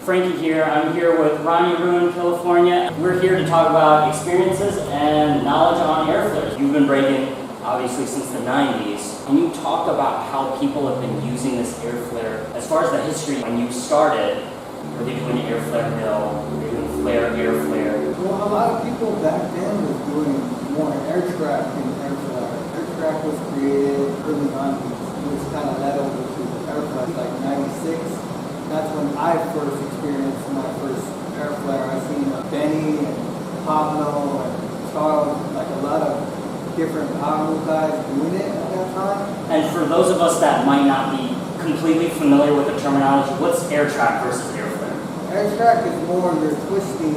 Frankie here. I'm here with Ruen, California. We're here to talk about experiences and knowledge on Airflares. You've been breaking obviously since the 90s. Can you talk about how people have been using this Airflare? As far as the history, when you started, were they doing Airflare mill? Were they doing flare, Airflare? Well, a lot of people back then was doing more air track than Airflare. Air track was created early 90s. It was kind of led over to Airflare like 96. That's when I first experienced my first Airflare. I seen Benny and Pablo and Charles, like a lot of different power move guys doing it at that time. And for those of us that might not be completely familiar with the terminology, what's air track versus Airflare? Air track is more you're twisting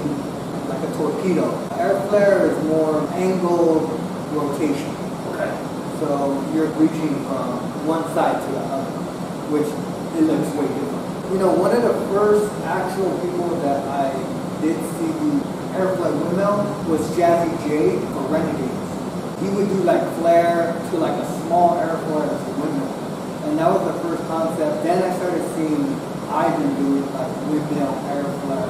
like a torpedo. Airflare is more angled rotation. Okay. So you're reaching from one side to the other, which it looks way different. You know, one of the first actual people that I did see the Airflare windmill was Jazzy J for Renegades. He would do like flare to like a small Airflare as a windmill. And that was the first concept. Then I started seeing Ivan do like windmill, Airflare.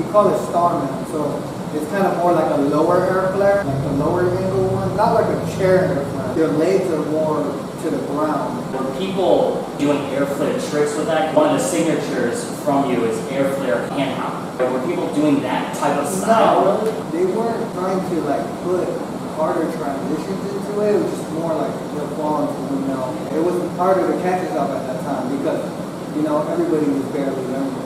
We call it Starman. So it's kind of more like a lower Airflare, like the lower angle one. Not like a chair Airflare. Their legs are more to the ground. Were people doing Airflare tricks with that? One of the signatures from you is Airflare hand hop. Were people doing that type of style? No, they weren't trying to like put harder transitions into it. It was just more like they're falling to the windmill. It wasn't harder to catch us up at that time because, you know, everybody was barely learning.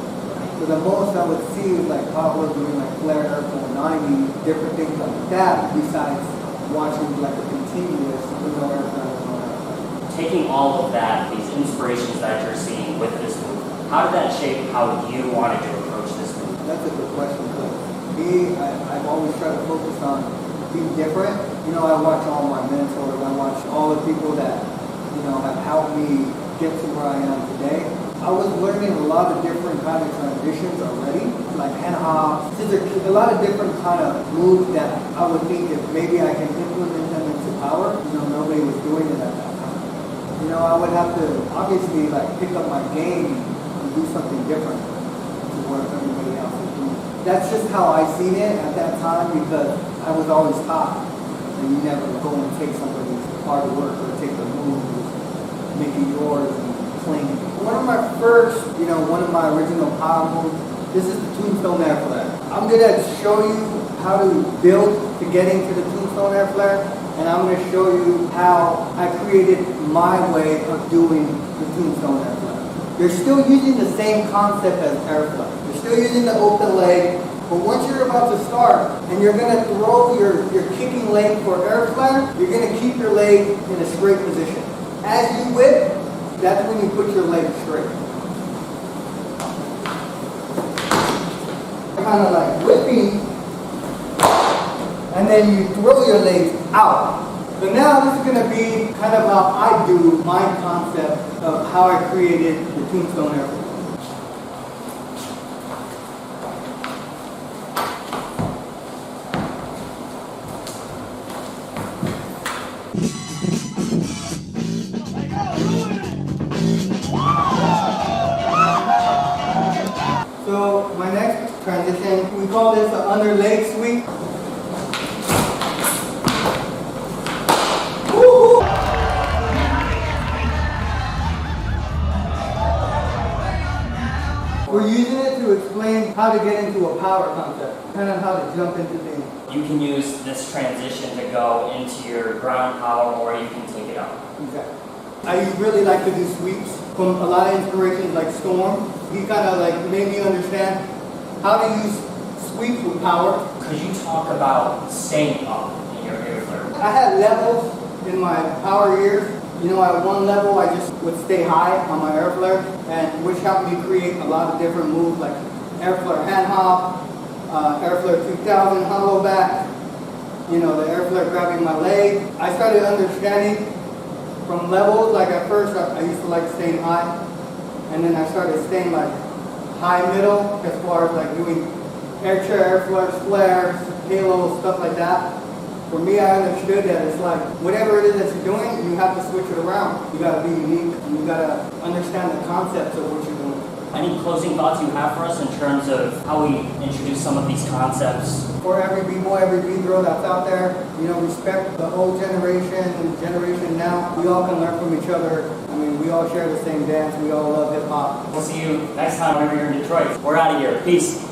So the most I would see was like Pablo doing like flare Airflare 90, different things like that, besides watching like a continuous windmill Airflare. Taking all of that, these inspirations that you're seeing with this move, how did that shape how you wanted to approach this move? That's a good question. Because me, I've always tried to focus on being different. You know, I watch all my mentors, I watch all the people that, you know, have helped me get to where I am today. I was learning a lot of different kind of transitions already, like hand hops, scissor kick, a lot of different kind of moves that I would think if maybe I can implement them into power, you know, nobody was doing it at that time. You know, I would have to obviously like pick up my game and do something different to what everybody else is doing. That's just how I seen it at that time because I was always taught that you never go and take somebody's hard work or take the moves, make it yours and clean it. One of my first, you know, one of my original power moves, this is the Tombstone Airflare. I'm gonna show you how to build to get into the Tombstone Airflare. And I'm going to show you how I created my way of doing the Tombstone Airflare. You're still using the same concept as Airflare. You're still using the open leg, but once you're about to start and you're going to throw your kicking leg for Airflare, you're going to keep your leg in a straight position. As you whip, that's when you put your leg straight. Kind of like whipping. And then you throw your legs out. So now this is going to be kind of how I do my concept of how I created the Tombstone Airflare. So my next transition, we call this the under leg sweep. We're using it to explain how to get into a power concept, kind of how to jump into things. You can use this transition to go into your ground power or you can take it up. Exactly. I really like to do sweeps from a lot of inspirations like Storm. He kind of like made me understand how to use sweeps with power. Could you talk about staying up in your Airflare? I had levels in my power years. You know, at one level, I just would stay high on my Airflare, and which helped me create a lot of different moves like Airflare hand hop, Airflare 2000 hollow back, you know, the Airflare grabbing my leg. I started understanding from levels, like at first I used to like staying high, and then I started staying like high middle as far as like doing air chair, Airflares, flares, halos, stuff like that. For me, I understood that it's like, whatever it is that you're doing, you have to switch it around. You gotta be unique, and you gotta understand the concepts of what you're doing. Any closing thoughts you have for us in terms of how we introduce some of these concepts? For every b-boy, every b-girl that's out there, respect the old generation and generation now. We all can learn from each other. I mean, we all share the same dance. We all love hip hop. We'll see you next time whenever you're in Detroit. We're out of here. Peace.